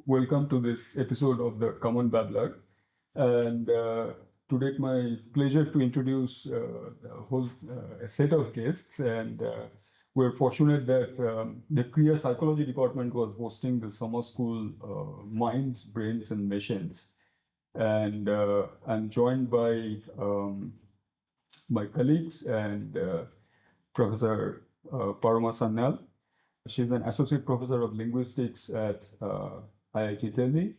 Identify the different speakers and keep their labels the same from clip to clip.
Speaker 1: Welcome to this episode of the Common Babbler. And today, it's my pleasure to introduce a whole set of guests. And we're fortunate that the Krea Psychology Department was hosting the summer school Minds, Brains, and Machines. And I'm joined by my colleagues and Professor Paroma Sanyal. She's an associate professor of linguistics at IIT Delhi,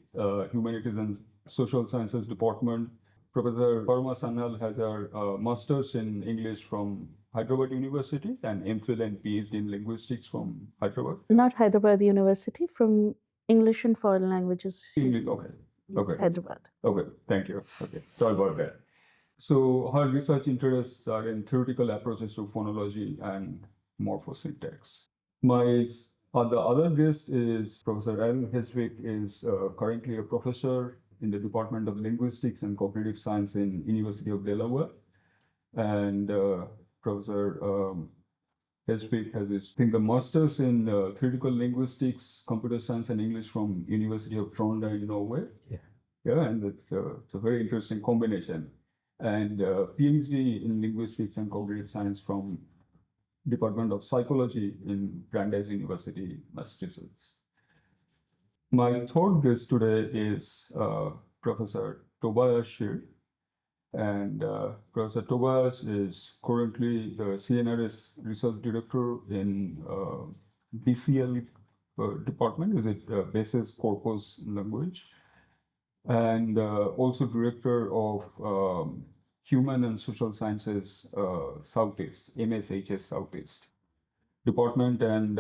Speaker 1: Humanities and Social Sciences Department. Professor Paroma Sanyal has her master's in English from Hyderabad University and MPhil and Ph.D. in linguistics from Hyderabad.
Speaker 2: Not Hyderabad University, from English and Foreign Languages.
Speaker 1: English, okay.
Speaker 2: Hyderabad.
Speaker 1: Okay, thank you. Okay, sorry about that. So her research interests are in theoretical approaches to phonology and morphosyntax. The other guest is Professor Arild. Hestvik is currently a professor in the Department of Linguistics and Cognitive Science in University of Delaware. And Professor Hestvik has the master's in theoretical linguistics, computer science, and English from University of Trondheim in Norway. Yeah, and it's a very interesting combination. And PhD in linguistics and cognitive science from Department of Psychology in Brandeis University, Massachusetts. My third guest today is Professor Tobias Scheer. And Professor Tobias is currently the CNRS Research Director in BCL department, is it Basis Corpus language, and also Director of Human and Social Sciences Southeast, MSHS Southeast department, and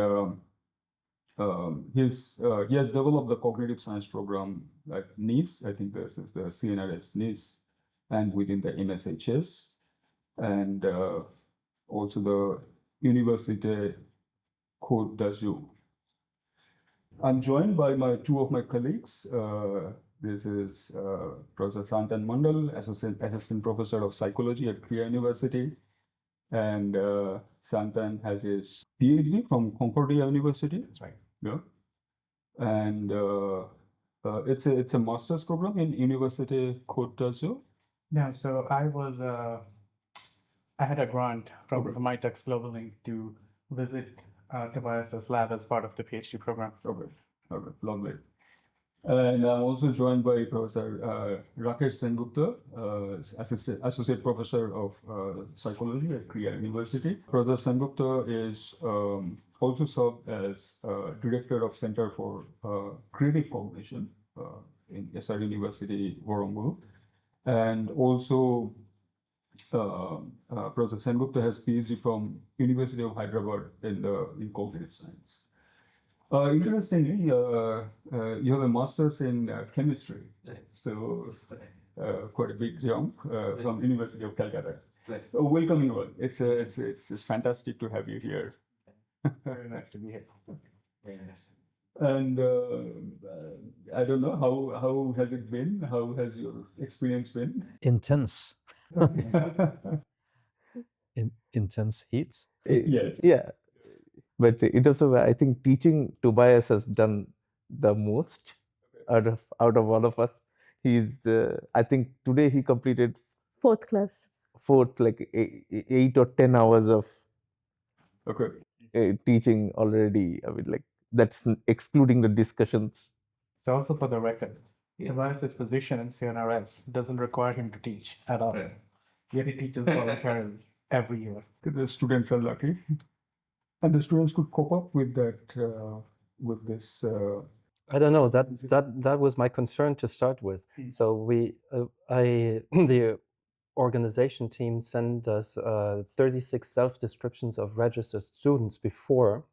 Speaker 1: he has developed the cognitive science program at NIS. I think this is the CNRS NIS, and within the MSHS, and also the Université Côte. I'm joined by two of my colleagues. This is Professor Sayantan Mandal, Assistant Professor of Psychology at Krea University. And Sayantan has his PhD from Concordia University.
Speaker 3: That's right.
Speaker 1: Yeah. And it's a master's program in Université Côte.
Speaker 3: Yeah, so I had a grant from Humanities Global to visit Tobias's lab as part of the PhD program.
Speaker 1: Okay, lovely. And I'm also joined by Professor Rakesh Sengupta, Associate Professor of Psychology at Krea University. Professor Sengupta is also served as Director of Center for Creative Cognition in SR University, Warangal. And also, Professor Sengupta has PhD from University of Hyderabad in cognitive science. Interestingly, you have a master's in chemistry, so quite a big jump from University of Calcutta.
Speaker 3: Right.
Speaker 1: Welcome, you all. It's fantastic to have you here.
Speaker 3: Very nice to be here. Very nice.
Speaker 1: And I don't know, how has it been? How has your experience been?
Speaker 4: Intense. Intense heat.
Speaker 1: Yes.
Speaker 5: Yeah, but it also, I think teaching Tobias has done the most out of all of us. He's I think today he completed
Speaker 2: Fourth class.
Speaker 5: like 8 or 10 hours of
Speaker 1: Okay.
Speaker 5: teaching already. I mean, like, that's excluding the discussions.
Speaker 3: So also for the record, Tobias's position in CNRS doesn't require him to teach at all. Yet he teaches voluntarily every year.
Speaker 1: The students are lucky, and the students could cope up with that, with this.
Speaker 4: I don't know. That was my concern to start with. So the organization team sent us 36 self-descriptions of registered students before.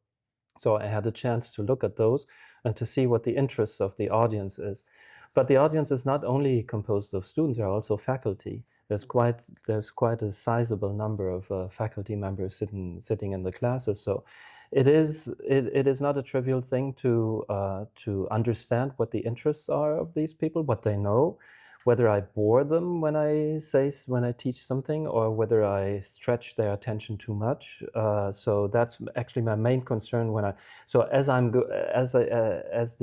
Speaker 4: So I had a chance to look at those and to see what the interests of the audience is. But the audience is not only composed of students, there are also faculty. There's quite a sizable number of faculty members sitting in the classes. So it is not a trivial thing to understand what the interests are of these people, what they know, whether I bore them when I teach something, or whether I stretch their attention too much. So that's actually my main concern as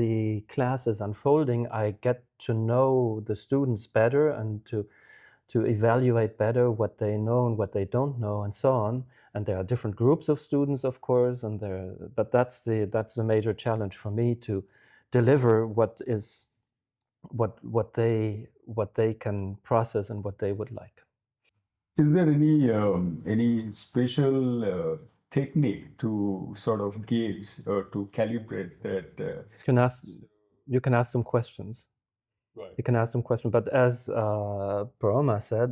Speaker 4: the class is unfolding, I get to know the students better and to evaluate better what they know and what they don't know, and so on. And there are different groups of students, of course, but that's the major challenge for me, to deliver what they can process and what they would like.
Speaker 1: Is there any special technique to sort of gauge or to calibrate that?
Speaker 4: You can ask them questions.
Speaker 1: Right.
Speaker 4: You can ask them questions, but as Paroma said,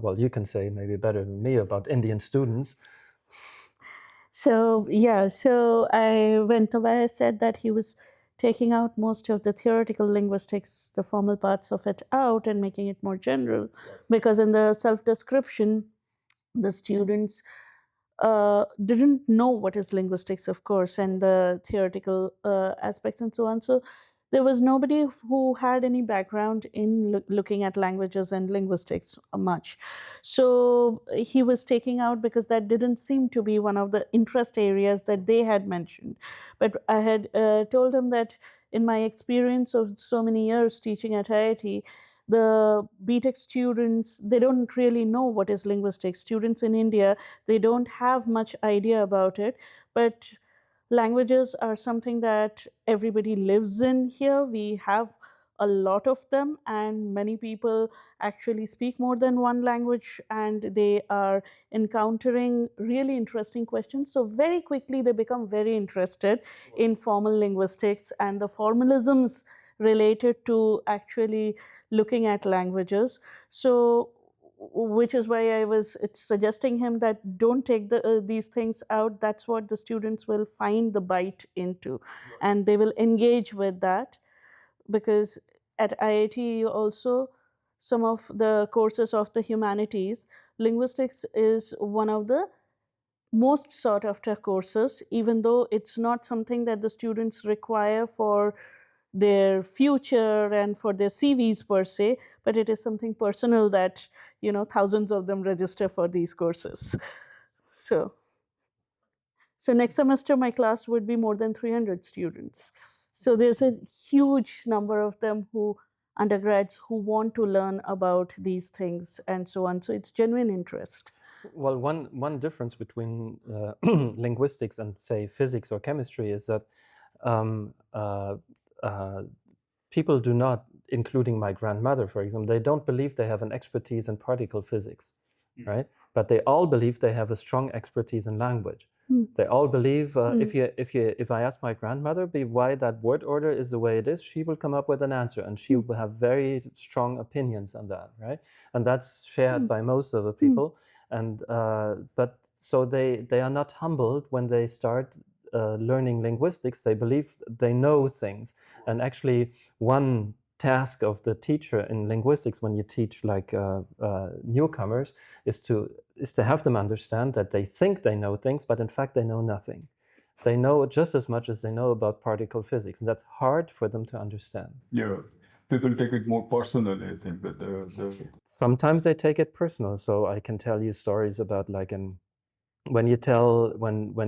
Speaker 4: well, you can say maybe better than me about Indian students.
Speaker 2: So when Tobias said that he was taking out most of the theoretical linguistics, the formal parts of it out, and making it more general, because in the self-description, the students didn't know what is linguistics, of course, and the theoretical aspects and so on. So there was nobody who had any background in looking at languages and linguistics much. So he was taking out because that didn't seem to be one of the interest areas that they had mentioned. But I had told him that in my experience of so many years teaching at IIT, the BTech students, they don't really know what is linguistics. Students in India, they don't have much idea about it. But languages are something that everybody lives in here. We have a lot of them, and many people actually speak more than one language, and they are encountering really interesting questions. So very quickly they become very interested in formal linguistics and the formalisms related to actually looking at languages. So which is why I was suggesting him that don't take these things out. That's what the students will find the bite into, and they will engage with that. Because at IIT also, some of the courses of the humanities, linguistics is one of the most sought after courses, even though it's not something that the students require for their future and for their CVs per se, but it is something personal that, thousands of them register for these courses. So next semester, my class would be more than 300 students. So there's a huge number of them undergrads who want to learn about these things and so on. So it's genuine interest.
Speaker 4: Well, one difference between linguistics and, say, physics or chemistry is that people do not, including my grandmother, for example, they don't believe they have an expertise in particle physics, right? But they all believe they have a strong expertise in language. They all believe if I ask my grandmother why that word order is the way it is, she will come up with an answer, and she will have very strong opinions on that, right? And that's shared by most of the people. And but so they are not humbled when they start learning linguistics. They believe they know things, and actually one task of the teacher in linguistics when you teach like newcomers is to have them understand that they think they know things, but in fact they know nothing. They know just as much as they know about particle physics, and that's hard for them to understand.
Speaker 1: Yeah, people take it more personally, I think. But
Speaker 4: sometimes they take it personal. So I can tell you stories about when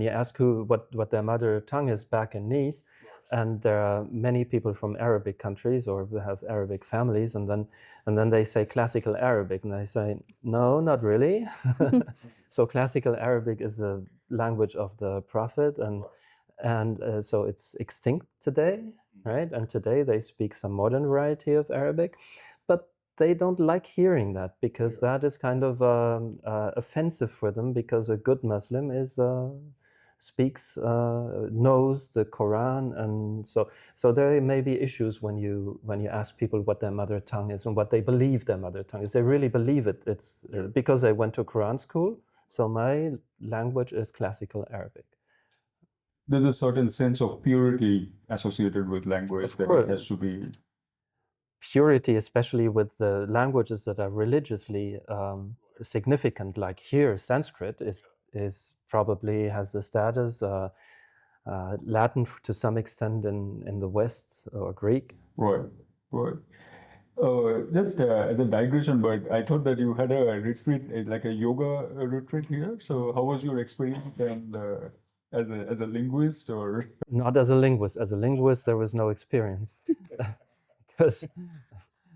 Speaker 4: you ask what their mother tongue is back in Nice, and there are many people from Arabic countries or have Arabic families, and then they say classical Arabic, and I say no, not really. So classical Arabic is the language of the Prophet, and so it's extinct today, right? And today they speak some modern variety of Arabic, but they don't like hearing that, because that is kind of offensive for them, because a good Muslim knows the Quran, and so there may be issues when you ask people what their mother tongue is and what they believe their mother tongue is. They really believe it. It's because they went to Quran school. So my language is classical Arabic.
Speaker 1: There's a certain sense of purity associated with language that it has to be.
Speaker 4: Purity, especially with the languages that are religiously significant, like here, Sanskrit is probably has the status, Latin to some extent in the West, or Greek.
Speaker 1: Right. Just as a digression, but I thought that you had a retreat, like a yoga retreat here. So how was your experience and as a linguist or?
Speaker 4: Not as a linguist. As a linguist, there was no experience. Because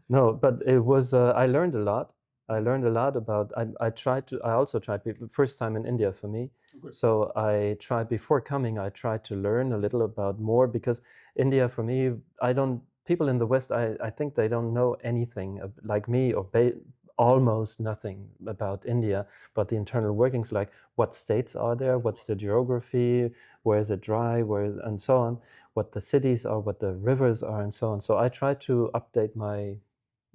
Speaker 4: no, but it was. I learned a lot. I learned a lot about. I tried to. I also tried. First time in India for me.
Speaker 1: Okay.
Speaker 4: So I tried before coming. I tried to learn a little about more because India for me. I don't. People in the West. I think they don't know anything like me or almost nothing about India, but the internal workings, like what states are there, what's the geography, where is it dry, and so on, what the cities are, what the rivers are, and so on. So I tried to update my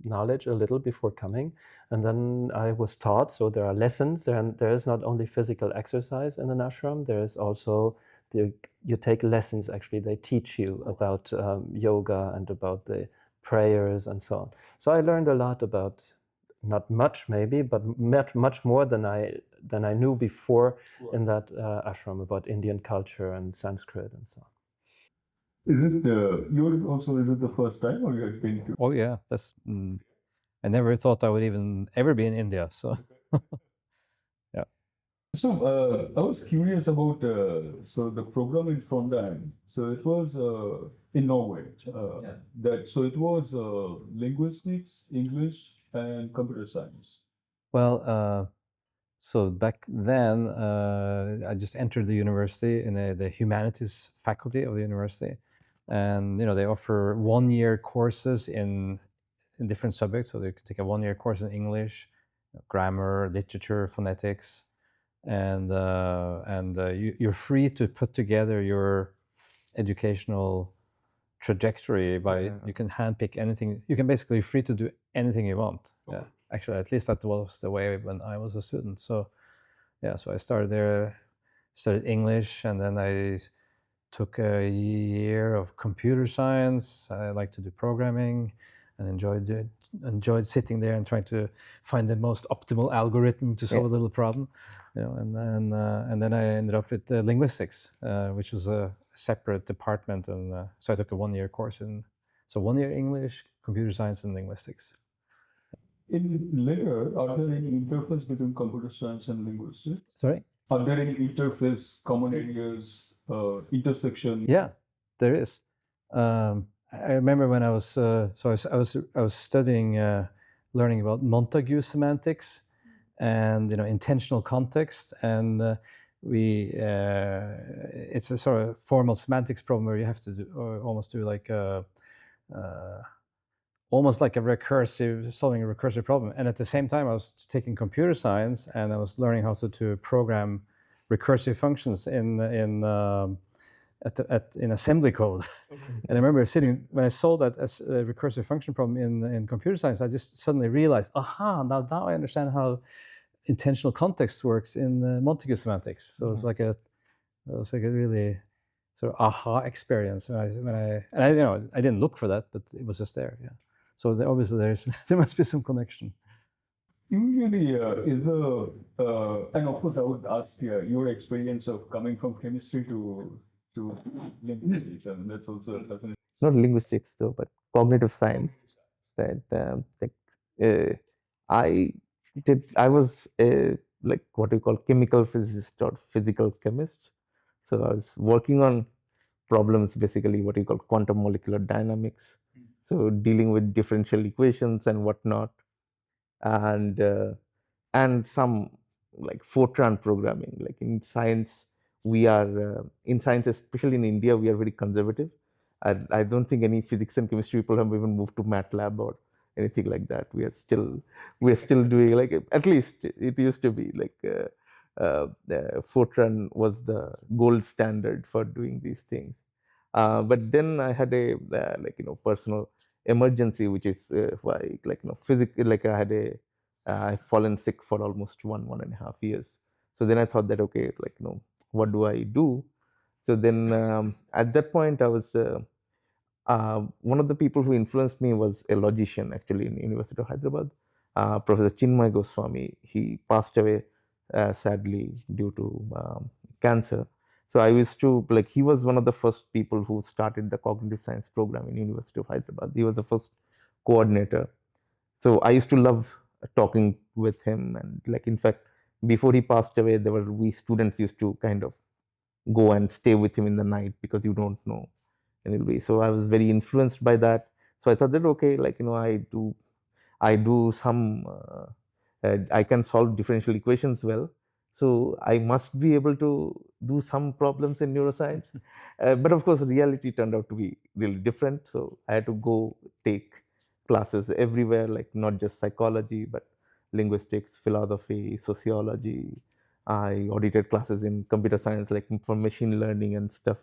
Speaker 4: knowledge a little before coming, and then I was taught. So there are lessons. There is not only physical exercise in an ashram. There is also you take lessons. Actually, they teach you about yoga and about the prayers and so on. So I learned a lot about. Not much, maybe, but much more than I knew before in that ashram about Indian culture and Sanskrit and so on.
Speaker 1: Is it is it the first time or you have been to?
Speaker 6: Oh yeah, that's. I never thought I would even ever be in India. So yeah.
Speaker 1: So I was curious about so the program in Trondheim. So it was in Norway. That so it was linguistics, English, and computer science.
Speaker 6: Well, so back then, I just entered the university in the humanities faculty of the university, and they offer 1-year courses in different subjects. So you could take a 1-year course in English, grammar, literature, phonetics, and you're free to put together your educational trajectory by you can handpick anything. You can basically free to do anything you want. Yeah, actually, at least that was the way when I was a student. So yeah, so I started there, studied English, and then I took a year of computer science. I like to do programming and enjoyed sitting there and trying to find the most optimal algorithm to solve a little problem, and then I ended up with linguistics, which was a separate department, and so I took a 1-year course in 1 year English, computer science, and linguistics.
Speaker 1: In later, are there any interface between computer science and linguistics?
Speaker 6: Sorry?
Speaker 1: Are there any interface, common areas, intersection?
Speaker 6: Yeah, there is. I remember when I was I was studying, learning about Montague semantics, and intentional context, and it's a sort of formal semantics problem where you have to almost do like almost like solving a recursive problem. And at the same time, I was taking computer science, and I was learning how to program recursive functions in assembly code. And I remember sitting when I saw that as a recursive function problem in computer science, I just suddenly realized, now I understand how intentional context works in Montague semantics. So it was like a really sort of aha experience I didn't look for that, but it was just there. Yeah. So obviously there must be some connection.
Speaker 1: Usually, and of course, I would ask your experience of coming from chemistry to linguistics, and that's also definitely.
Speaker 5: It's not linguistics though, but cognitive science. That I was like what you call chemical physicist or physical chemist. So I was working on problems, basically what you call quantum molecular dynamics. So dealing with differential equations and whatnot, and some like Fortran programming. Like in science, we are in science, especially in India, we are very conservative. I don't think any physics and chemistry people have even moved to MATLAB or anything like that. We are still doing, like, at least it used to be like Fortran was the gold standard for doing these things. But then I had a personal emergency, which is why physically, like I've fallen sick for almost 1.5 years. So then I thought that, okay, what do I do? So then at that point I was one of the people who influenced me was a logician actually in University of Hyderabad, Professor Chinmay Goswami. He passed away sadly due to cancer. So I used to, he was one of the first people who started the cognitive science program in University of Hyderabad. He was the first coordinator. So I used to love talking with him, and like in fact, before he passed away, we students used to kind of go and stay with him in the night because you don't know. And it'll be so I was very influenced by that. So I thought that okay, like I do some I can solve differential equations well. So I must be able to do some problems in neuroscience. But of course, reality turned out to be really different. So I had to go take classes everywhere, like not just psychology, but linguistics, philosophy, sociology. I audited classes in computer science, like for machine learning and stuff.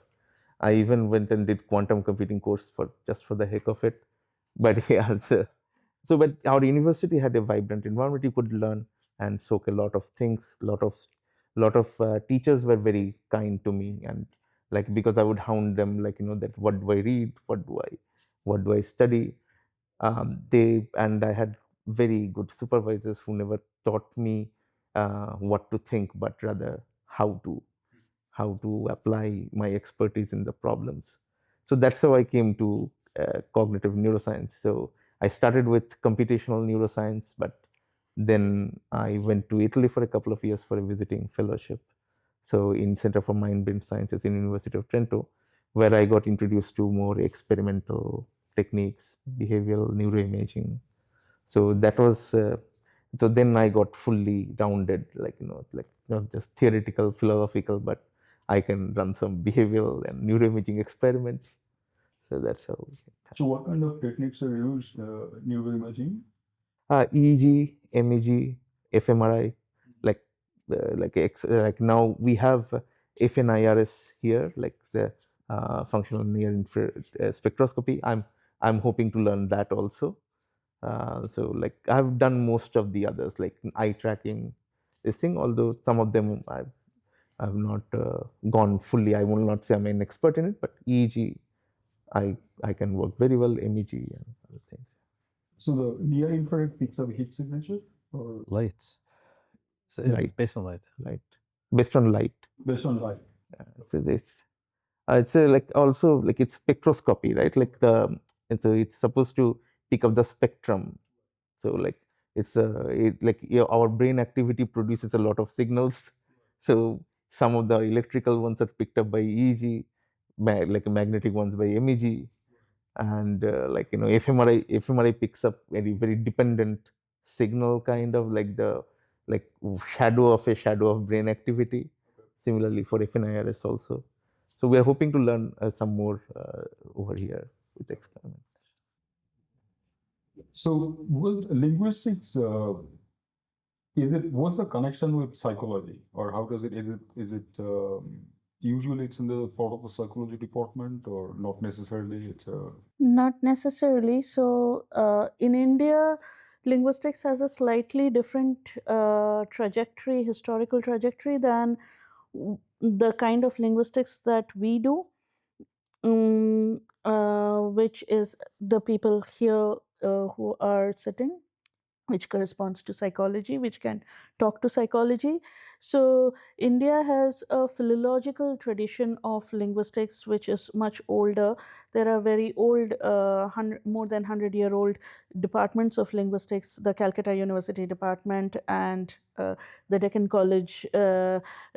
Speaker 5: I even went and did quantum computing course for just for the heck of it. But yeah, but our university had a vibrant environment. You could learn and soak a lot of things. Lot of teachers were very kind to me, and like because I would hound them, like that what do I read, what do I study. They and I had very good supervisors who never taught me what to think, but rather how to apply my expertise in the problems. So that's how I came to cognitive neuroscience. So I started with computational neuroscience, but then I went to Italy for a couple of years for a visiting fellowship. So in Center for Mind Brain Sciences in University of Trento, where I got introduced to more experimental techniques, behavioral neuroimaging. So that was so then I got fully rounded, like not just theoretical, philosophical, but I can run some behavioral and neuroimaging experiments. So that's how.
Speaker 1: So what kind of techniques are used neuroimaging?
Speaker 5: EEG, MEG, fMRI, like like now we have FNIRS here, like the functional near infrared spectroscopy. I'm hoping to learn that also. So like I've done most of the others, like eye tracking, this thing. Although some of them I've not gone fully. I will not say I'm an expert in it, but EEG, I can work very well. MEG and other things.
Speaker 1: So the near infrared picks up heat signature or
Speaker 6: Light. So
Speaker 5: Light.
Speaker 6: based on light.
Speaker 5: Light, based on light.
Speaker 1: based on light?
Speaker 5: So this, it's like also like it's spectroscopy, right? Like it's supposed to pick up the spectrum. So like our brain activity produces a lot of signals. So some of the electrical ones are picked up by EEG, like magnetic ones by MEG, and fMRI picks up very dependent signal, kind of like the like shadow of brain activity. Similarly for FNIRS also. So we are hoping to learn some more over here with experiments.
Speaker 1: So with linguistics, what's the connection with psychology, or how does it is it usually it's in the part of the psychology department, or not necessarily? It's a
Speaker 2: Not necessarily. So, in India, linguistics has a slightly different trajectory, historical trajectory, than the kind of linguistics that we do, which is the people here who are sitting, which corresponds to psychology, which can talk to psychology. So, India has a philological tradition of linguistics which is much older. There are very old, more than 100-year-old departments of linguistics, the Calcutta University department and the Deccan College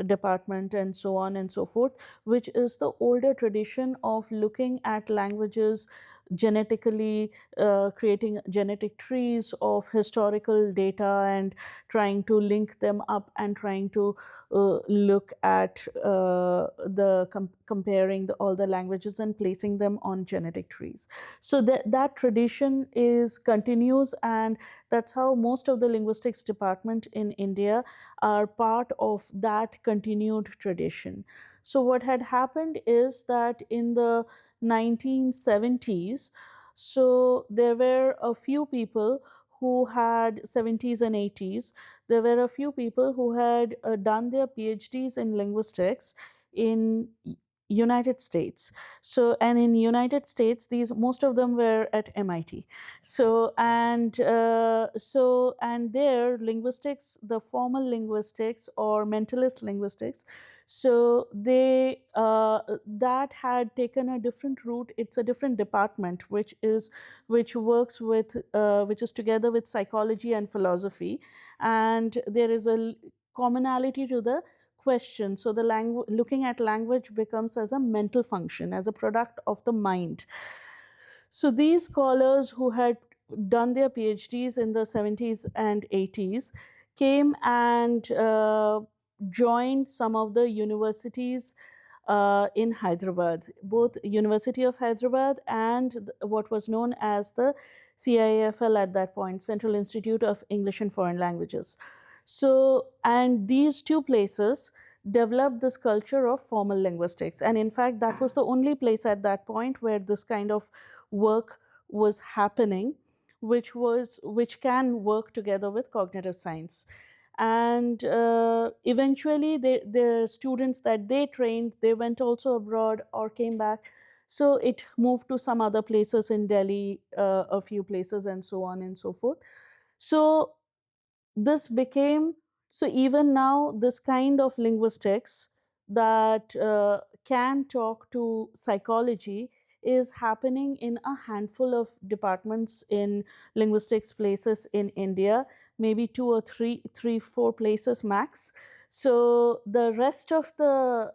Speaker 2: department, and so on and so forth, which is the older tradition of looking at languages genetically, creating genetic trees of historical data and trying to link them up and trying to look at comparing all the languages and placing them on genetic trees. So that tradition continues, and that's how most of the linguistics department in India are part of that continued tradition. So what had happened is that in the 1970s, so there were a few people who had 70s and 80s, there were a few people who had done their PhDs in linguistics in United States. So, and in United States, these most of them were at MIT. So, and there linguistics, the formal linguistics or mentalist linguistics, So that had taken a different route. It's a different department which works with which is together with psychology and philosophy, and there is a commonality to the question. So the looking at language becomes as a mental function, as a product of the mind. So these scholars who had done their PhDs in the 70s and 80s came and joined some of the universities in Hyderabad, both University of Hyderabad and what was known as the CIFL at that point, Central Institute of English and Foreign Languages. So, and these two places developed this culture of formal linguistics. And in fact, that was the only place at that point where this kind of work was happening, which can work together with cognitive science. And eventually the students that they trained, they went also abroad or came back. So it moved to some other places in Delhi, a few places, and so on and so forth. So this became, so even now this kind of linguistics that can talk to psychology is happening in a handful of departments in linguistics places in India, maybe two or three, 4 places max. So the rest of the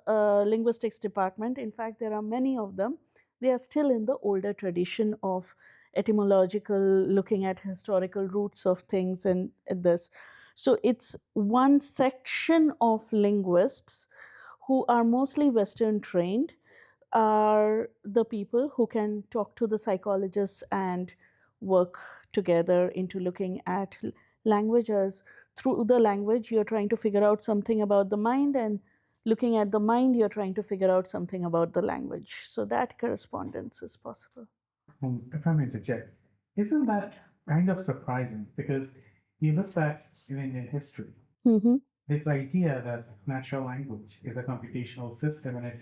Speaker 2: linguistics department, in fact, there are many of them, they are still in the older tradition of etymological, looking at historical roots of things and this. So it's one section of linguists who are mostly Western trained, are the people who can talk to the psychologists and work together into looking at language as, through the language you're trying to figure out something about the mind, and looking at the mind you're trying to figure out something about the language. So that correspondence is possible.
Speaker 3: If I may interject, isn't that kind of surprising? Because you look back in Indian history, this idea that natural language is a computational system and it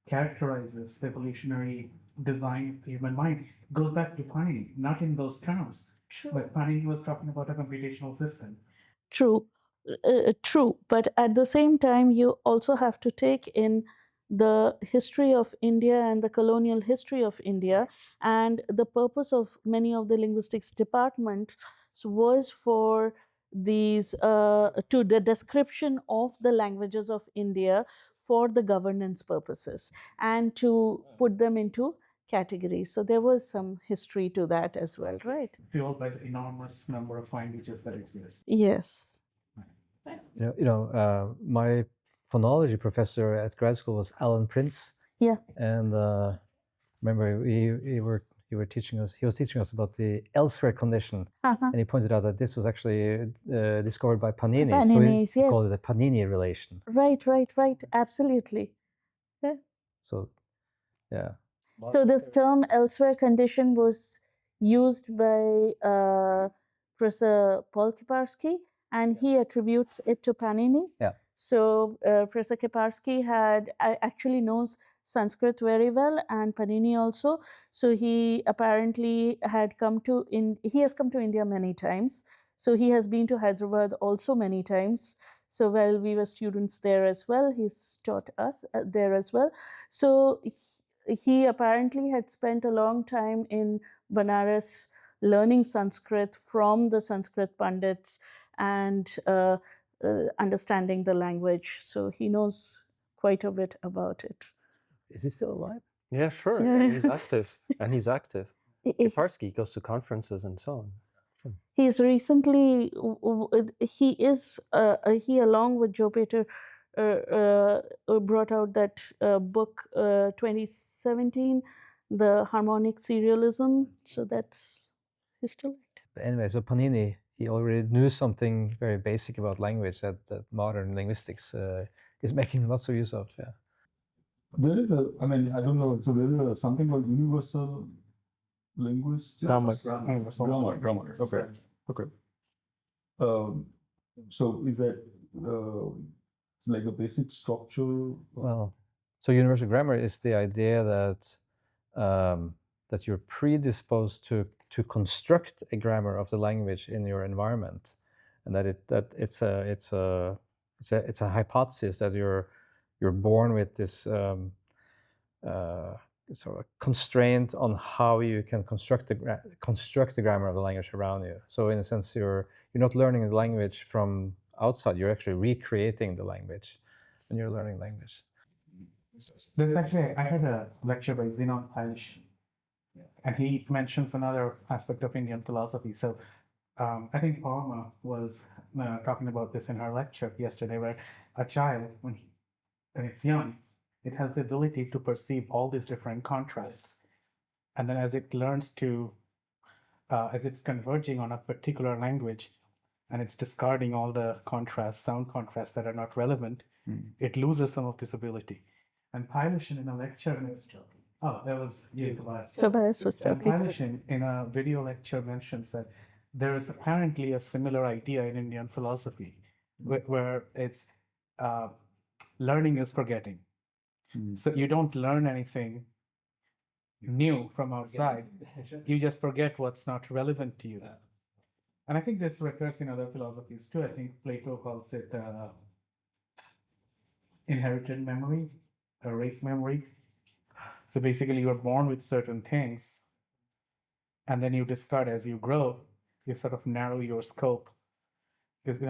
Speaker 3: characterizes the evolutionary design of the human mind goes back to Panini, not in those terms.
Speaker 2: Sure.
Speaker 3: But Panini was talking about a computational system.
Speaker 2: True, true. But at the same time, you also have to take in the history of India and the colonial history of India. And the purpose of many of the linguistics departments was for these, to the description of the languages of India for the governance purposes and to put them into categories. So there was some history to that as well, right?
Speaker 3: Fueled by the enormous number of languages that exist.
Speaker 2: Yes.
Speaker 6: My phonology professor at grad school was Alan Prince.
Speaker 2: Yeah.
Speaker 6: And remember, he was teaching us about the elsewhere condition, and he pointed out that this was actually discovered by Panini.
Speaker 2: Panini,
Speaker 6: so he called
Speaker 2: yes.
Speaker 6: it a Panini relation.
Speaker 2: Right. Absolutely. Yeah.
Speaker 6: So, yeah.
Speaker 2: So this term elsewhere condition was used by Professor Paul Kiparsky, and he attributes it to Panini.
Speaker 6: Yeah.
Speaker 2: So Professor Kiparsky actually knows Sanskrit very well, and Panini also. So he apparently he has come to India many times. So he has been to Hyderabad also many times. So while we were students there as well, he's taught us there as well. So he apparently had spent a long time in Banaras learning Sanskrit from the Sanskrit Pandits and understanding the language. So he knows quite a bit about it.
Speaker 6: Is he still alive?
Speaker 4: Yeah, sure.
Speaker 2: Yeah.
Speaker 4: He's active. And he's active. Kiparsky goes to conferences and so on. Sure.
Speaker 2: He's recently, he along with Joe Peter brought out that book 2017, The Harmonic Serialism. So he's still active.
Speaker 6: But anyway, so Panini, he already knew something very basic about language that modern linguistics is making lots of use of. Yeah.
Speaker 1: There is I don't know, so there is something called universal linguistics. Grammar. Okay. So is that it's like a basic structure?
Speaker 6: Well, so universal grammar is the idea that that you're predisposed to construct a grammar of the language in your environment, and that it's a hypothesis that you're born with this sort of constraint on how you can construct the grammar of the language around you. So in a sense, you're not learning the language from outside. You're actually recreating the language when you're learning language.
Speaker 3: There's actually, I had a lecture by Zenon Palish, and he mentions another aspect of Indian philosophy. So I think Paroma was talking about this in her lecture yesterday, where a child, when it's young, it has the ability to perceive all these different contrasts. And then as it learns to, as it's converging on a particular language, and it's discarding all the contrasts, sound contrasts that are not relevant, it loses some of this ability. And Pailashin in a lecture, oh, that was you, Tobias.
Speaker 2: Tobias was talking.
Speaker 3: Pailashin in a video lecture mentions that there is apparently a similar idea in Indian philosophy, where it's learning is forgetting. So you don't learn anything new from outside. You just forget what's not relevant to you. And I think this recurs in other philosophies too. I think Plato calls it inherited memory, a race memory. So basically, you're born with certain things, and then you discard as you grow. You sort of narrow your scope, because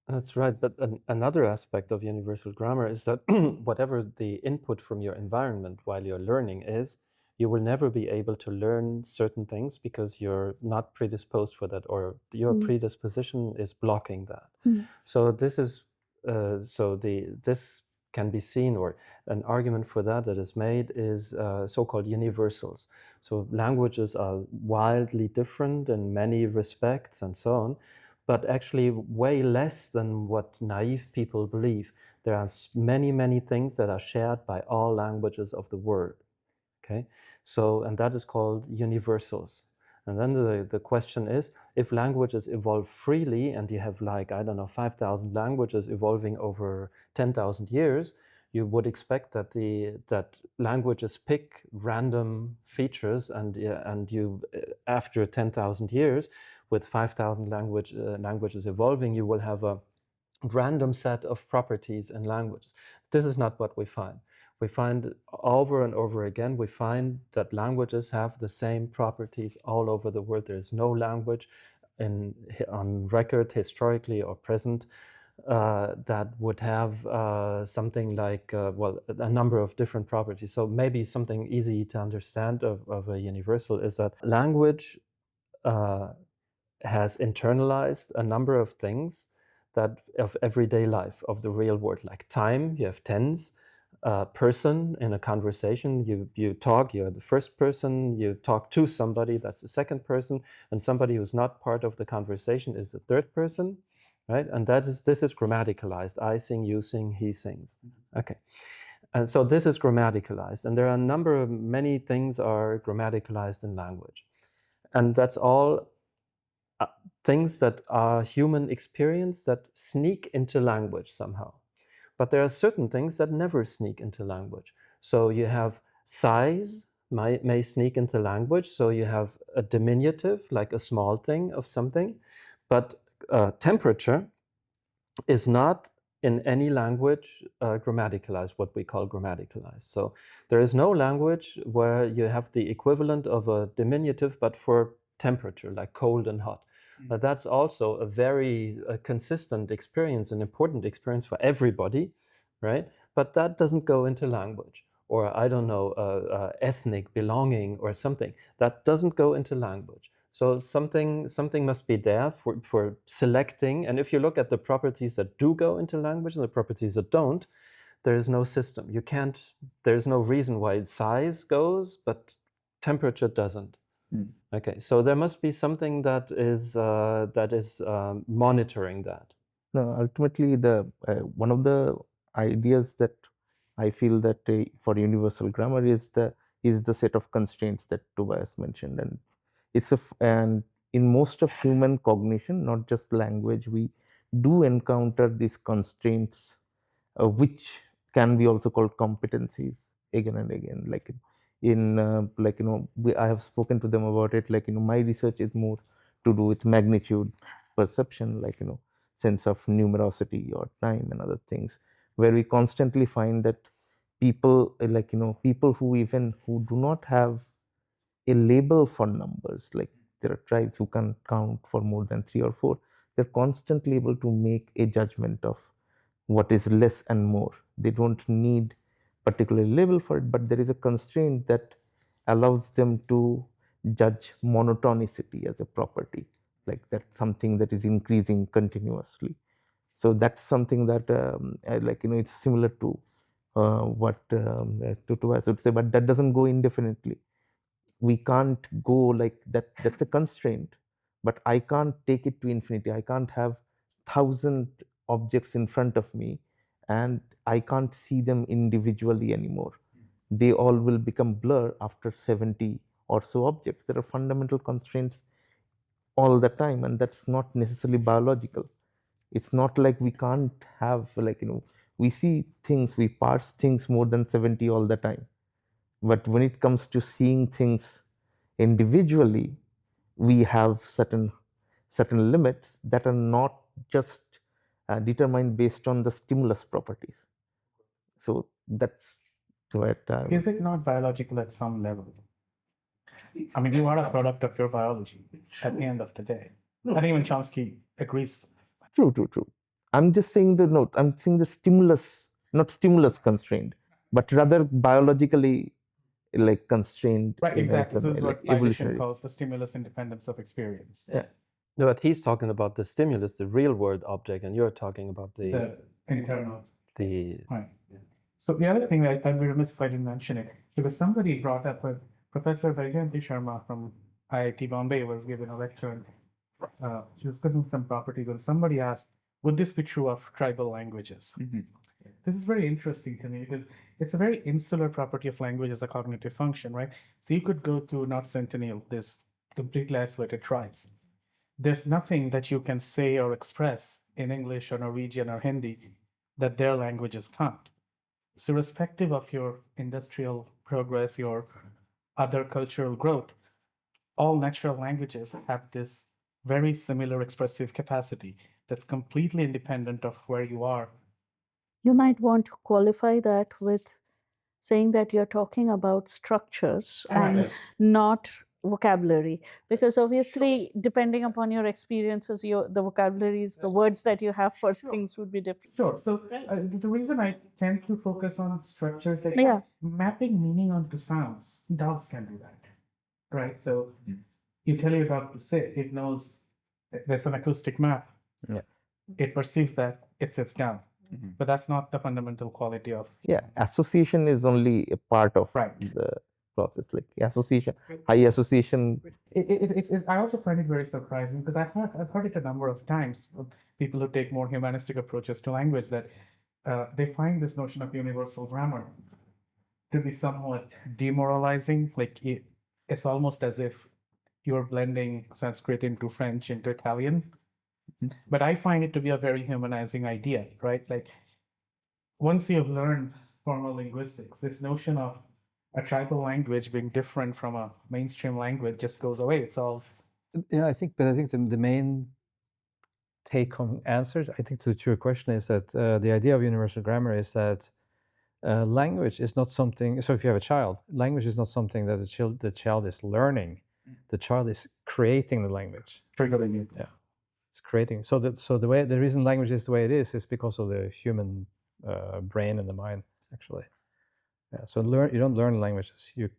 Speaker 4: That's right. But another aspect of universal grammar is that whatever the input from your environment while you're learning is, you will never be able to learn certain things because you're not predisposed for that, or your predisposition is blocking that. So this is this can be seen, or an argument for that is made is so-called universals. So languages are wildly different in many respects and so on, but actually way less than what naive people believe. There are many, many things that are shared by all languages of the world. Okay, so, and that is called universals. And then the question is, if languages evolve freely and you have, like, I don't know, 5,000 languages evolving over 10,000 years, you would expect that that languages pick random features, and you after 10,000 years, with 5,000 languages evolving, you will have a random set of properties in languages. This is not what we find. We find over and over again, we find that languages have the same properties all over the world. There is no language on record, historically or present, that would have something like, well, a number of different properties. So maybe something easy to understand of a universal is that language has internalized a number of things that of everyday life, of the real world, like time. You have tense. Person in a conversation, you talk, you're the first person, you talk to somebody, that's the second person, and somebody who's not part of the conversation is the third person, right? And this is grammaticalized. I sing, you sing, he sings. Okay. And so this is grammaticalized, and there are many things are grammaticalized in language. And that's all things that are human experience that sneak into language somehow. But there are certain things that never sneak into language. So you have size may sneak into language. So you have a diminutive, like a small thing of something. But temperature is not in any language grammaticalized, what we call grammaticalized. So there is no language where you have the equivalent of a diminutive, but for temperature, like cold and hot. But that's also a very consistent experience, an important experience for everybody, right? But that doesn't go into language. Or, I don't know, ethnic belonging or something. That doesn't go into language. So something must be there for selecting. And if you look at the properties that do go into language and the properties that don't, there is no system. There's no reason why size goes, but temperature doesn't. Okay, so there must be something that is monitoring that.
Speaker 5: No, ultimately, one of the ideas that I feel that for universal grammar is the set of constraints that Tobias mentioned, and and in most of human cognition, not just language, we do encounter these constraints, which can be also called competencies again and again. Like I have spoken to them about it. Like, my research is more to do with magnitude perception, like, sense of numerosity or time and other things. where we constantly find that people people who do not have a label for numbers, like there are tribes who can count for more than 3 or 4, they're constantly able to make a judgment of what is less and more. They don't need particular label for it, but there is a constraint that allows them to judge monotonicity as a property, like that something that is increasing continuously. So that's something that it's similar to what Tobias would say, but that doesn't go indefinitely. We can't go like that. That's a constraint, but I can't take it to infinity. I can't have 1,000 objects in front of me and I can't see them individually anymore. They all will become blur after 70 or so objects. There are fundamental constraints all the time, and that's not necessarily biological. It's not like we can't have we see things, we parse things more than 70 all the time. But when it comes to seeing things individually, we have certain limits that are not just determined based on the stimulus properties. So that's what.
Speaker 3: Is it not biological at some level? I mean, you are a product of your biology at the end of the day. I think even Chomsky agrees.
Speaker 5: True. I'm just saying I'm saying the stimulus, not stimulus constrained, but rather biologically constrained.
Speaker 3: Right, exactly. This is what evolutionary
Speaker 5: evolutionary
Speaker 3: calls the stimulus independence of experience.
Speaker 5: Yeah.
Speaker 4: No, but he's talking about the stimulus, the real world object, and you're talking about
Speaker 3: The internal. Right. So the other thing that I'd be remiss if I didn't mention it, because somebody brought up with Professor Vaijayanti Sharma from IIT Bombay was given a lecture, and she was studying some properties, and somebody asked, would this be true of tribal languages? This is very interesting to me because it's a very insular property of language as a cognitive function, right? So you could go to North Sentinel, there's completely isolated tribes. There's nothing that you can say or express in English or Norwegian or Hindi that their languages can't. So irrespective of your industrial progress, your other cultural growth, all natural languages have this very similar expressive capacity that's completely independent of where you are.
Speaker 2: You might want to qualify that with saying that you're talking about structures and not vocabulary, because obviously depending upon your experiences, the vocabularies, the words that you have for things would be different.
Speaker 3: Sure. So the reason I tend to focus on structures, like mapping meaning onto sounds, dogs can do that, right? So you tell your dog to sit, it knows there's an acoustic map.
Speaker 5: Yeah.
Speaker 3: It perceives that it sits down. But that's not the fundamental quality of.
Speaker 5: Yeah, association is only a part of the process. Like association, high association.
Speaker 3: I also find it very surprising because I've heard it a number of times from people who take more humanistic approaches to language that they find this notion of universal grammar to be somewhat demoralizing. Like it's almost as if you're blending Sanskrit into French into Italian. But I find it to be a very humanizing idea, right? Like once you've learned formal linguistics, this notion of a tribal language being different from a mainstream language just goes away. It's all.
Speaker 6: Yeah, I think the main take-home answer, I think, to your question is that the idea of universal grammar is that language is not something. So if you have a child, language is not something that the child is learning. The child is creating the language.
Speaker 3: Triggering it.
Speaker 6: Yeah. It's creating. So the reason language is the way it is because of the human brain and the mind, actually. Yeah. So you don't learn languages. You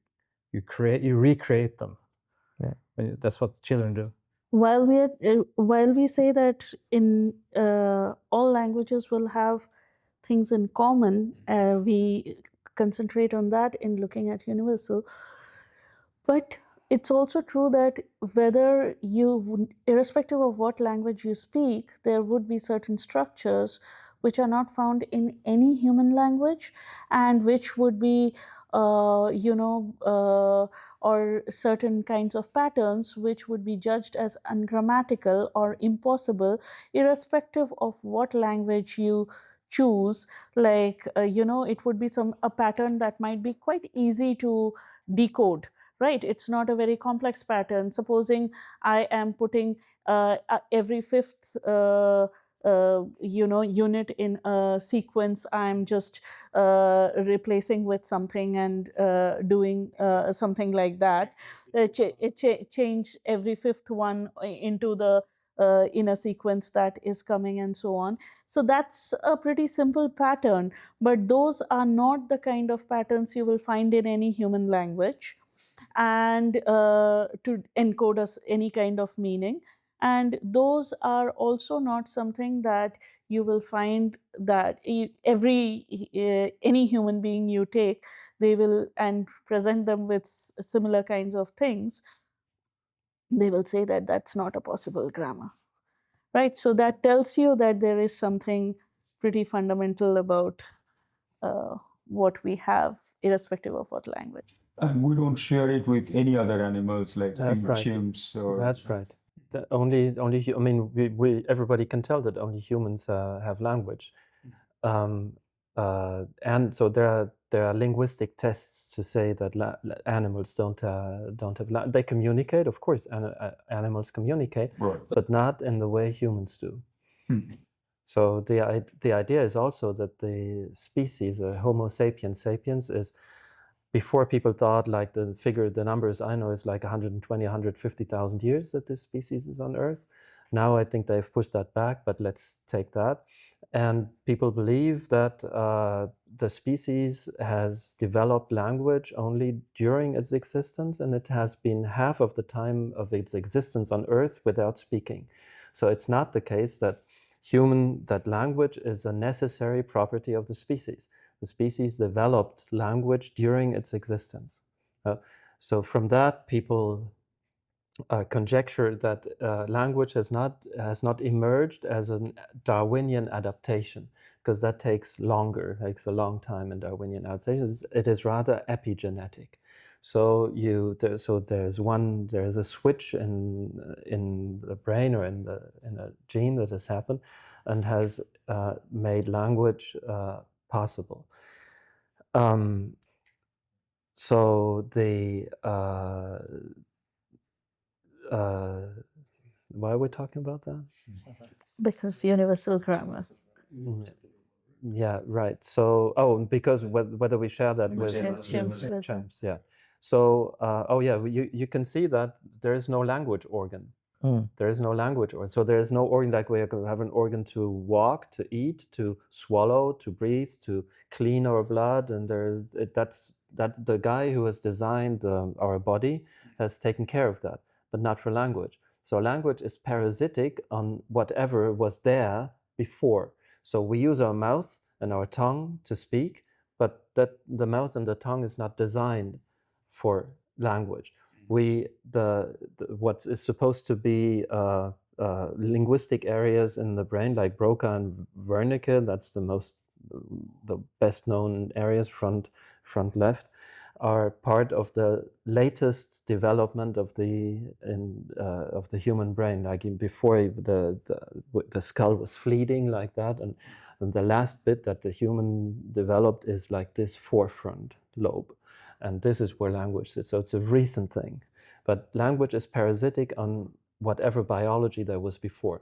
Speaker 6: recreate them.
Speaker 5: Yeah.
Speaker 6: That's what children do.
Speaker 2: While we say that in all languages will have things in common, we concentrate on that in looking at universal. But it's also true that whether irrespective of what language you speak, there would be certain structures which are not found in any human language and which would be, or certain kinds of patterns which would be judged as ungrammatical or impossible, irrespective of what language you choose. Like, it would be a pattern that might be quite easy to decode. Right, it's not a very complex pattern. Supposing I am putting every fifth unit in a sequence. I'm just replacing with something and doing something like that. Change every fifth one into the in a sequence that is coming, and so on. So that's a pretty simple pattern, but those are not the kind of patterns you will find in any human language, and to encode us any kind of meaning. And those are also not something that you will find that any human being you take, they will and present them with similar kinds of things, they will say that that's not a possible grammar, right? So that tells you that there is something pretty fundamental about what we have, irrespective of what language.
Speaker 1: And we don't share it with any other animals like
Speaker 4: That's right.
Speaker 1: chimps or.
Speaker 4: That's right. I mean, everybody can tell that only humans have language, and so there are linguistic tests to say that animals don't have they communicate, of course, animals communicate,
Speaker 1: Right.
Speaker 4: but not in the way humans do. So the idea is also that the species, Homo sapiens sapiens, is, before people thought, like the numbers I know is like 120, 150,000 years that this species is on Earth. Now I think they've pushed that back, but let's take that. And people believe that the species has developed language only during its existence, and it has been half of the time of its existence on Earth without speaking. So it's not the case that language is a necessary property of the species. The species developed language during its existence. So from that, people conjecture that language has not emerged as a Darwinian adaptation, because that takes longer, takes a long time in Darwinian adaptations. It is rather epigenetic. So there's a switch in the brain or in a gene that has happened and has made language possible. So why are we talking about that?
Speaker 2: Because universal grammar.
Speaker 4: Yeah, right. So, because whether we share that with chimps, yeah. So, you can see that there is no language organ. There is no language organ. So there is no organ like we have an organ to walk, to eat, to swallow, to breathe, to clean our blood, and that's the guy who has designed our body has taken care of that, but not for language. So language is parasitic on whatever was there before. So we use our mouth and our tongue to speak, but that the mouth and the tongue is not designed for language. What is supposed to be linguistic areas in the brain, like Broca and Wernicke, that's the best known areas, front left, are part of the latest development of the human brain. Like before the skull was fleeting like that, and the last bit that the human developed is like this forefront lobe. And this is where language sits. So it's a recent thing. But language is parasitic on whatever biology there was before.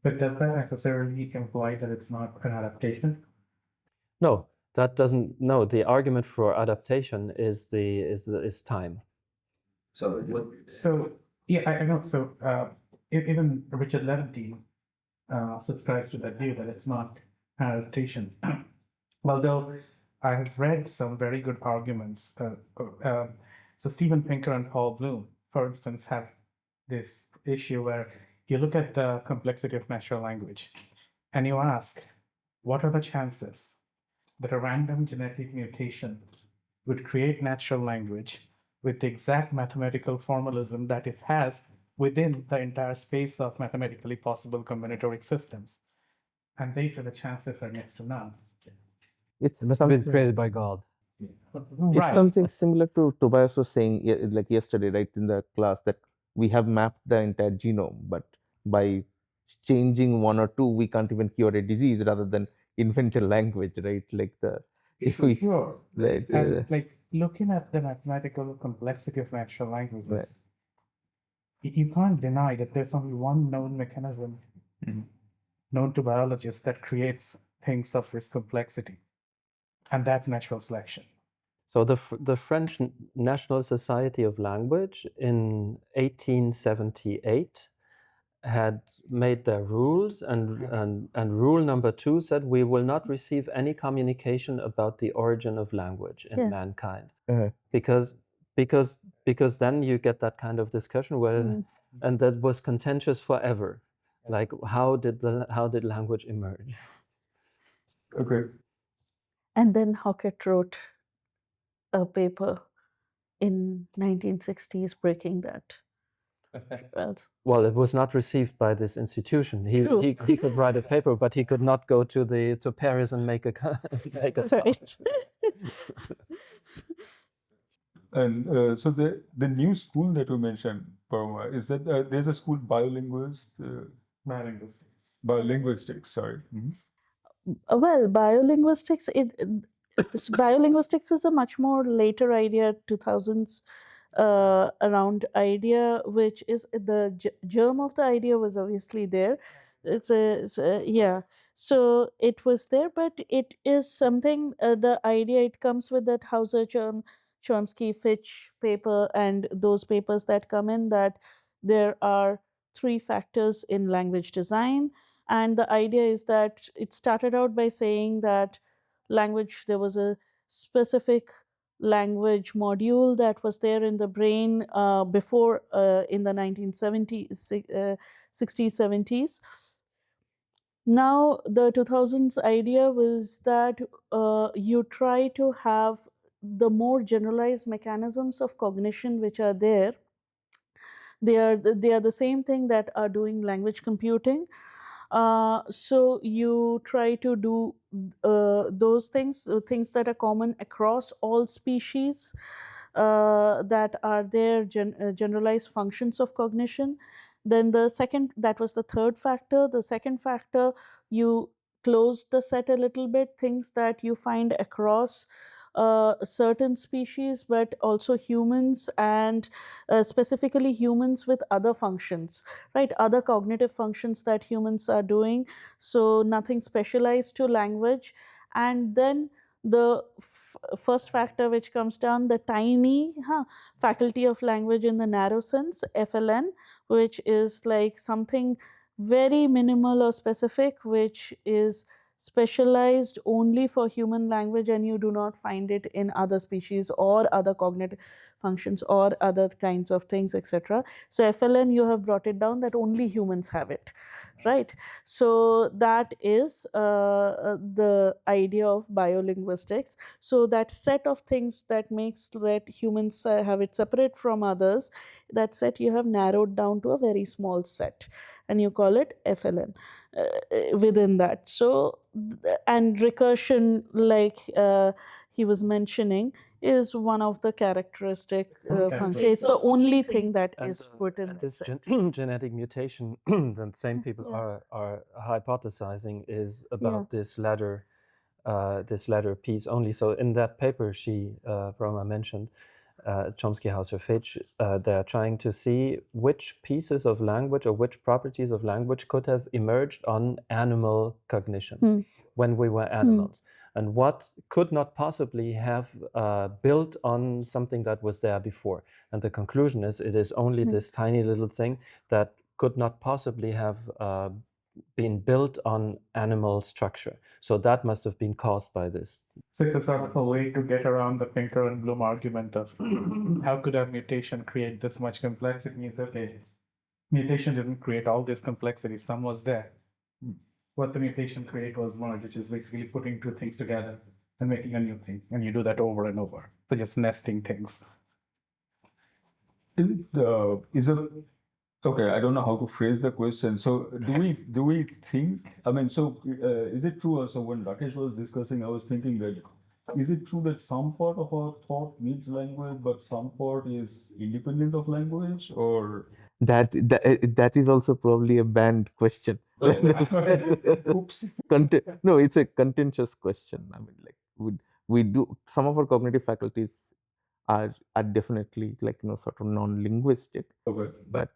Speaker 3: But does that necessarily imply that it's not an adaptation?
Speaker 4: No, that doesn't. No, the argument for adaptation is time.
Speaker 3: So yeah, I know. So even Richard Levantine subscribes to that view that it's not an adaptation. Although I have read some very good arguments. So Steven Pinker and Paul Bloom, for instance, have this issue where you look at the complexity of natural language and you ask, what are the chances that a random genetic mutation would create natural language with the exact mathematical formalism that it has within the entire space of mathematically possible combinatoric systems? And they say the chances are next to none.
Speaker 6: It must have been created by God.
Speaker 5: It's something similar to Tobias was saying like yesterday, right, in the class, that we have mapped the entire genome, but by changing one or two, we can't even cure a disease rather than invent a language, right? Like
Speaker 3: Sure. Right, and like looking at the mathematical complexity of natural languages, right, you can't deny that there's only one known mechanism known to biologists that creates things of this complexity, and that's natural selection.
Speaker 4: So the French National Society of Language in 1878 had made their rules, and rule number 2 said we will not receive any communication about the origin of language in mankind, because then you get that kind of discussion where and that was contentious forever, like how did language emerge?
Speaker 1: Okay.
Speaker 2: And then Hockett wrote a paper in 1960s breaking that.
Speaker 4: Well, it was not received by this institution. He could write a paper, but he could not go to Paris and make a talk.
Speaker 2: Right.
Speaker 1: And so the new school that you mentioned, Paroma, is that there's a school
Speaker 3: Biolinguistics.
Speaker 1: biolinguistics, sorry.
Speaker 2: Well, biolinguistics is a much more later idea, 2000s around idea, which is the germ of the idea was obviously there. Yeah. So it was there, but it is something, the idea, it comes with that Hauser, Chomsky, Fitch paper, and those papers that come in, that there are 3 factors in language design. And the idea is that it started out by saying that language, there was a specific language module that was there in the brain before in the 1970s, 60s, 70s. Now, the 2000s idea was that you try to have the more generalized mechanisms of cognition which are there. They are the same thing that are doing language computing. So you try to do those things that are common across all species, that are there, generalized functions of cognition. Then that was the third factor. The second factor, you close the set a little bit, things that you find across certain species, but also humans, and specifically humans with other functions, right? Other cognitive functions that humans are doing. So nothing specialized to language. And then the first factor which comes down, the tiny faculty of language in the narrow sense, FLN, which is like something very minimal or specific, which is specialized only for human language, and you do not find it in other species or other cognitive functions or other kinds of things, etc. So FLN, you have brought it down that only humans have it, right? So that is the idea of biolinguistics. So that set of things that makes that humans have it separate from others, that set you have narrowed down to a very small set, and you call it FLN within that. So, and recursion, like he was mentioning, is one of the characteristic functions. It's the only thing that is put in
Speaker 4: this genetic mutation the same people are hypothesizing is about this latter piece only. So in that paper Paroma mentioned, Chomsky, Hauser, Fitch, they're trying to see which pieces of language or which properties of language could have emerged on animal cognition when we were animals, and what could not possibly have built on something that was there before. And the conclusion is it is only this tiny little thing that could not possibly have been built on animal structure. So that must have been caused by this.
Speaker 3: So it's a sort of a way to get around the Pinker and Bloom argument of how could a mutation create this much complexity? It's okay, mutation didn't create all this complexity, some was there. What the mutation created was merge, which is basically putting 2 things together and making a new thing. And you do that over and over. So just nesting things.
Speaker 1: Okay, I don't know how to phrase the question. So do we think, I mean, so is it true also when Rakesh was discussing, I was thinking that, is it true that some part of our thought needs language, but some part is independent of language, or?
Speaker 5: That is also probably a banned question.
Speaker 1: Oops.
Speaker 5: No, it's a contentious question. I mean, like we do, some of our cognitive faculties are definitely like sort of non-linguistic.
Speaker 1: Okay.
Speaker 5: But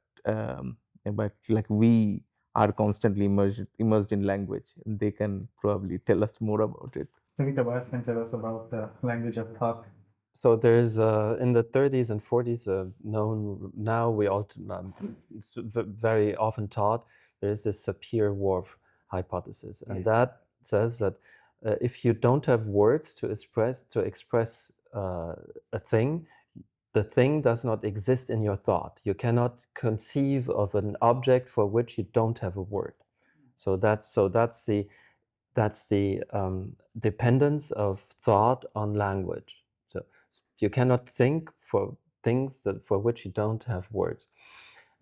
Speaker 5: like we are constantly immersed in language. They can probably tell us more about it.
Speaker 3: Maybe Tobias can tell us about the language of thought.
Speaker 4: So there's in the 30s and 40s known now we all it's very often taught there's this Sapir-Whorf hypothesis, and that says that if you don't have words to express a thing, the thing does not exist in your thought. You cannot conceive of an object for which you don't have a word. So that's the dependence of thought on language. So you cannot think for things for which you don't have words.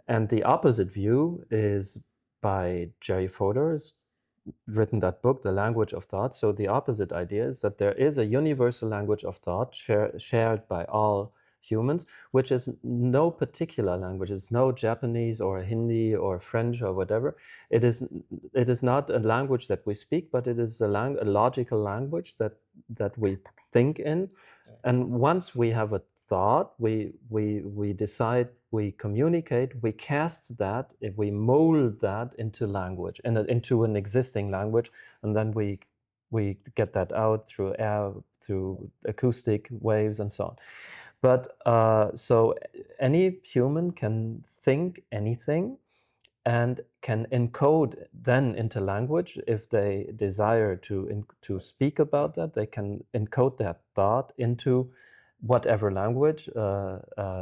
Speaker 4: And the opposite view is by Jerry Fodor, who's written that book, The Language of Thought. So the opposite idea is that there is a universal language of thought shared by all humans, which is no particular language. It's no Japanese or Hindi or French or whatever. It is not a language that we speak, but it is a logical language that we think in. And once we have a thought, we decide, we communicate, we cast that, we mold that into language, and into an existing language, and then we get that out through air, through acoustic waves, and so on. But so any human can think anything and can encode then into language if they desire to speak about that. They can encode that thought into whatever language.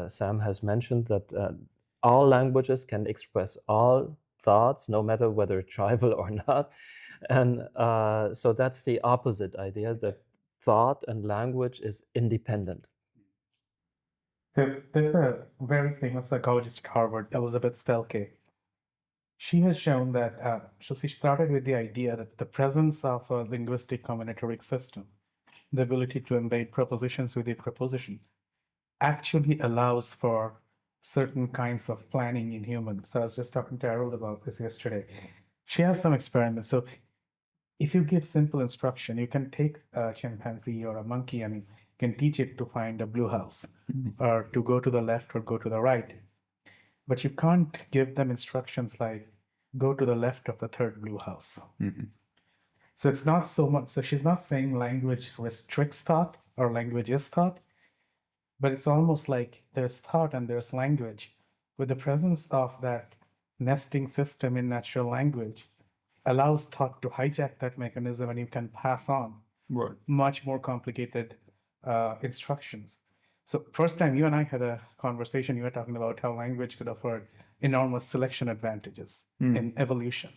Speaker 4: Sam has mentioned that all languages can express all thoughts, no matter whether tribal or not. And so that's the opposite idea, that thought and language is independent.
Speaker 3: There's a very famous psychologist at Harvard, Elizabeth Spelke. She has shown that, so she started with the idea that the presence of a linguistic combinatoric system, the ability to embed propositions with a preposition, actually allows for certain kinds of planning in humans. So I was just talking to Arild about this yesterday. She has some experiments. So if you give simple instruction, you can take a chimpanzee or a monkey and you can teach it to find a blue house or to go to the left or go to the right. But you can't give them instructions like go to the left of the third blue house. So it's not so much, so she's not saying language restricts thought or language is thought, but it's almost like there's thought and there's language. With the presence of that nesting system in natural language allows thought to hijack that mechanism, and you can pass on much more complicated instructions. So first time you and I had a conversation, you were talking about how language could offer enormous selection advantages in evolution.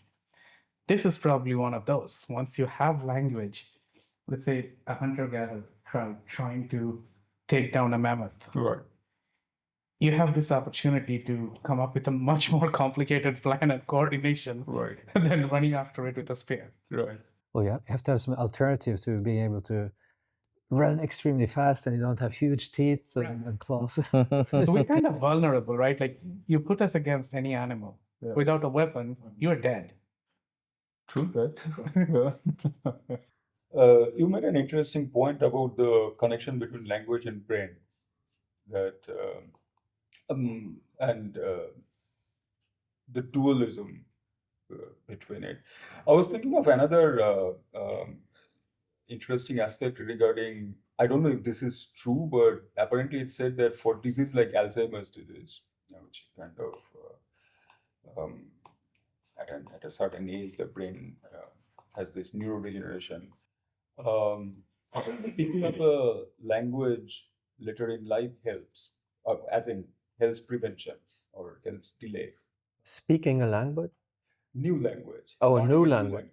Speaker 3: This is probably one of those. Once you have language, let's say a hunter-gatherer tribe trying to take down a mammoth. You have this opportunity to come up with a much more complicated plan and coordination than running after it with a spear.
Speaker 6: Well, you have to have some alternative to being able to run extremely fast, and you don't have huge teeth and claws.
Speaker 3: So we're kind of vulnerable, right? Like you put us against any animal without a weapon, you're dead.
Speaker 1: True that. You made an interesting point about the connection between language and brain, that and the dualism between it. I was thinking of another interesting aspect regarding, I don't know if this is true, but apparently it said that for disease like Alzheimer's disease, which kind of at a certain age the brain has this neurodegeneration. Picking up a language later in life helps, as in helps prevention or helps delay.
Speaker 4: Speaking a language?
Speaker 1: New language.
Speaker 4: Oh, a
Speaker 1: not
Speaker 4: new
Speaker 1: even
Speaker 4: language.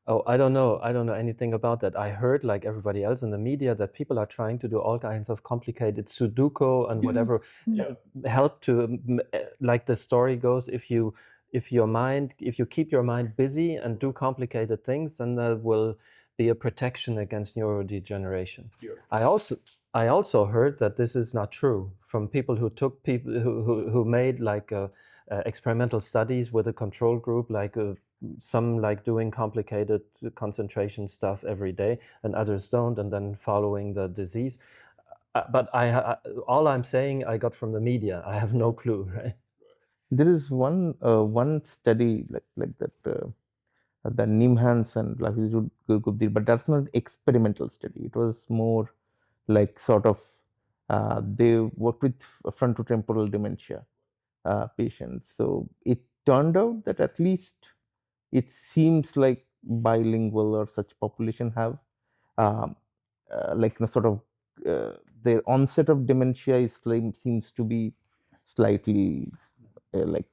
Speaker 4: Oh, I don't know anything about that. I heard, like everybody else in the media, that people are trying to do all kinds of complicated Sudoku and whatever help to, like the story goes, if you keep your mind busy and do complicated things, then there will be a protection against neurodegeneration. I also heard that this is not true from people who made like experimental studies with a control group, like some like doing complicated concentration stuff every day and others don't, and then following the disease. But all I'm saying I got from the media. I have no clue, right?
Speaker 5: There is one study like that, the Nimhans and Gupti, but that's not experimental study. It was more like sort of they worked with frontotemporal dementia patients. So it turned out that at least it seems like bilingual or such population have um, like sort of their onset of dementia seems to be slightly in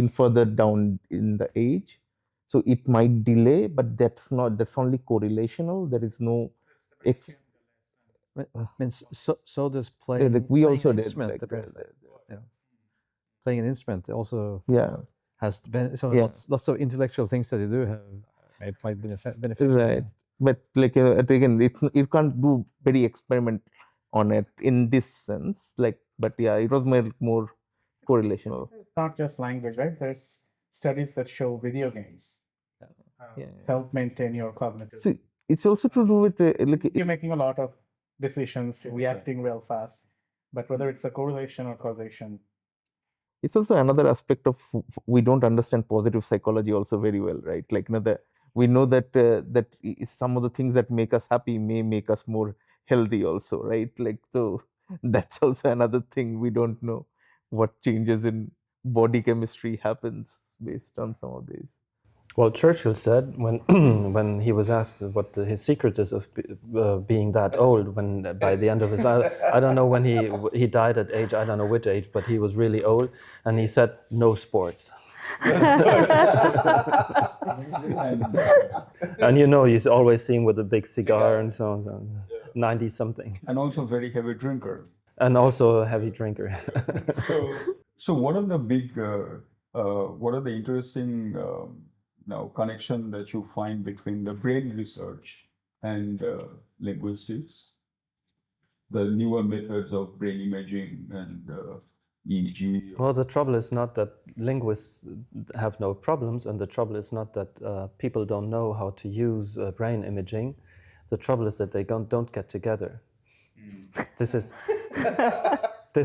Speaker 5: further down in the age, so it might delay, but that's only correlational. There is no ex-
Speaker 6: I mean, so does
Speaker 5: like we
Speaker 6: playing
Speaker 5: also
Speaker 6: an
Speaker 5: did
Speaker 6: instrument.
Speaker 5: like
Speaker 6: Yeah. Playing an instrument also
Speaker 5: yeah
Speaker 6: has so
Speaker 5: Yeah.
Speaker 6: lots of intellectual things that you do have might be beneficial.
Speaker 5: right, but like again, you can't do very experiment on it in this sense, like, but yeah, it was more correlational.
Speaker 3: It's not just language, right? There's studies that show video games
Speaker 5: Yeah.
Speaker 3: help maintain your cognitive.
Speaker 5: So it's also to do with
Speaker 3: You're making a lot of decisions, reacting real fast, but whether it's a correlation or causation.
Speaker 5: It's also another aspect of we don't understand positive psychology also very well, right? Like we know that some of the things that make us happy may make us more healthy also, right? Like, so that's also another thing we don't know what changes in body chemistry happens based on some of these.
Speaker 4: Well, Churchill said when when he was asked what his secret is of being that old, when by the end of his life, I don't know when he died at age, I don't know which age, but he was really old, and he said no sports. And you know, he's always seen with a big cigar and so on, 90 something,
Speaker 1: And also very heavy drinker.
Speaker 4: and also a heavy drinker.
Speaker 1: So what are the big, what are the interesting now connection that you find between the brain research and linguistics, the newer methods of brain imaging and EEG?
Speaker 4: Well, the trouble is not that linguists have no problems, and the trouble is not that people don't know how to use brain imaging. The trouble is that they don't get together. This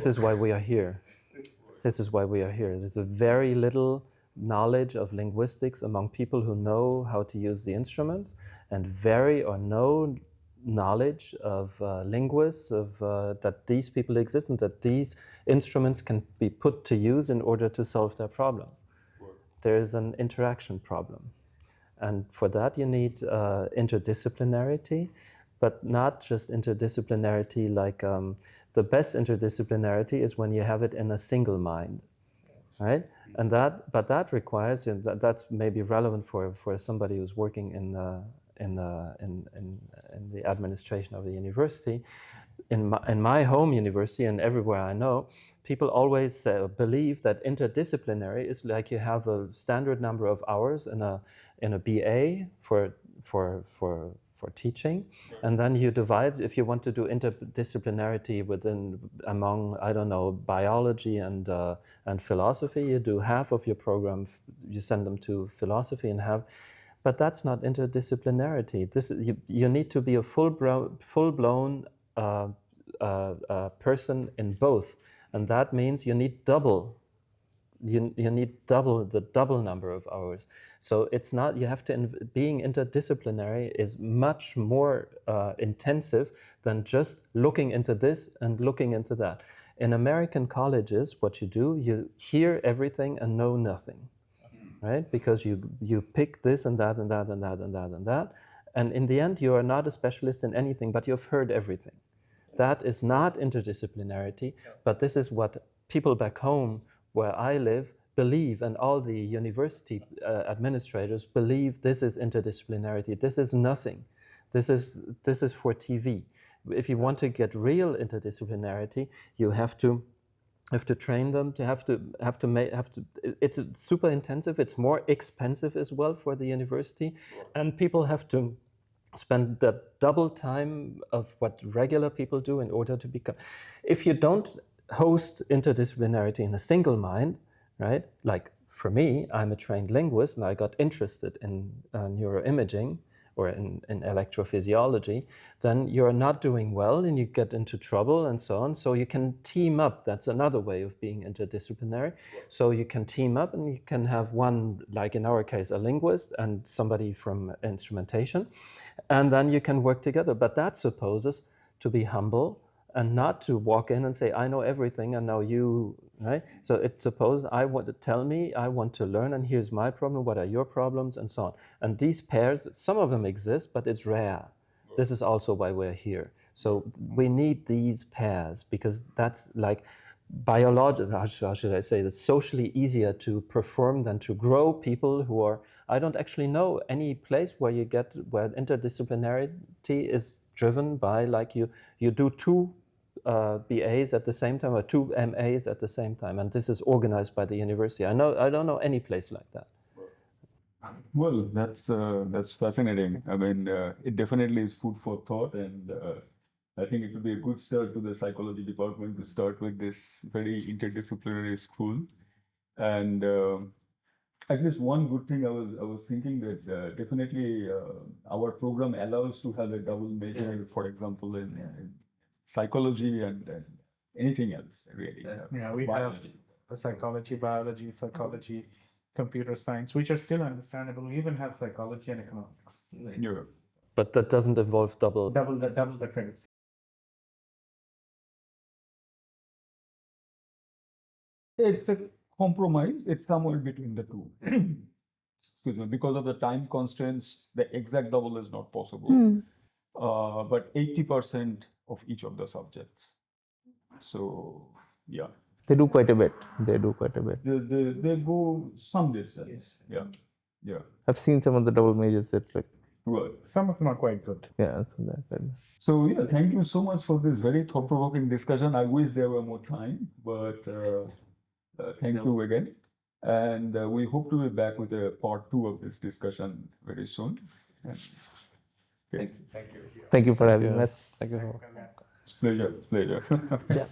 Speaker 4: is why we are here. This is why we are here. There's a very little knowledge of linguistics among people who know how to use the instruments, and very or no knowledge of linguists of that these people exist and that these instruments can be put to use in order to solve their problems. There is an interaction problem, and for that you need interdisciplinarity, but not just interdisciplinarity like the best interdisciplinarity is when you have it in a single mind, right? And that requires, and that's maybe relevant for somebody who's working in the administration of the university. In my home university and everywhere I know, people always believe that interdisciplinary is like you have a standard number of hours in a BA for teaching, and then you divide. If you want to do interdisciplinarity among I don't know, biology and philosophy, you do half of your program. You send them to philosophy and have. But that's not interdisciplinarity. You need to be a full-blown person in both, and that means you need double. You need the double number of hours. So it's not, you have to, being interdisciplinary is much more intensive than just looking into this and looking into that. In American colleges, what you do, you hear everything and know nothing, right? Because you pick this and that and that and that and that and that, and in the end you are not a specialist in anything, but you've heard everything. That is not interdisciplinarity, but this is what people back home where I live believe, and all the university administrators believe this is interdisciplinarity. This is nothing. This is for TV. If you want to get real interdisciplinarity, you have to train them to have to it's super intensive. It's more expensive as well for the university, and people have to spend the double time of what regular people do in order to become. If you don't host interdisciplinarity in a single mind, right? Like for me, I'm a trained linguist and I got interested in neuroimaging or in electrophysiology, then you're not doing well and you get into trouble and so on. So you can team up. That's another way of being interdisciplinary. So you can team up and you can have one, like in our case, a linguist and somebody from instrumentation, and then you can work together. But that supposes to be humble and not to walk in and say, I know everything and now you, right? So it's suppose I want to tell me, I want to learn, and here's my problem, what are your problems, and so on. And these pairs, some of them exist, but it's rare. This is also why we're here. So we need these pairs because that's like biological, how should I say, it's socially easier to perform than to grow people who are, I don't actually know any place where you get, where interdisciplinarity is driven by like you do two BAs at the same time or two MAs at the same time, and this is organized by the university. I don't know any place like that.
Speaker 1: Well, that's fascinating. I mean, it definitely is food for thought, and I think it would be a good start to the psychology department to start with this very interdisciplinary school. And at least one good thing I was thinking that definitely our program allows to have a double major, for example, in psychology and anything else, really.
Speaker 3: Yeah, we have a psychology, biology, psychology, computer science, which are still understandable. We even have psychology and economics.
Speaker 1: Yeah.
Speaker 4: But that doesn't involve double
Speaker 3: Double the credits.
Speaker 1: It's a compromise. It's somewhere between the two. Excuse me. Because of the time constraints, the exact double is not possible. But 80% of each of the subjects. So, yeah.
Speaker 5: They do quite a bit. They do quite a bit.
Speaker 1: They go some distance. Yeah. Yeah.
Speaker 5: I've seen some of the double majors that like,
Speaker 1: Right.
Speaker 3: Some of them are quite good.
Speaker 5: yeah, so that.
Speaker 1: So yeah, thank you so much for this very thought-provoking discussion. I wish there were more time, but thank you again. And we hope to be back with a part 2 of this discussion very soon. And, okay.
Speaker 5: Thank you for having us.
Speaker 4: Thank you.
Speaker 1: Pleasure.
Speaker 5: Yeah.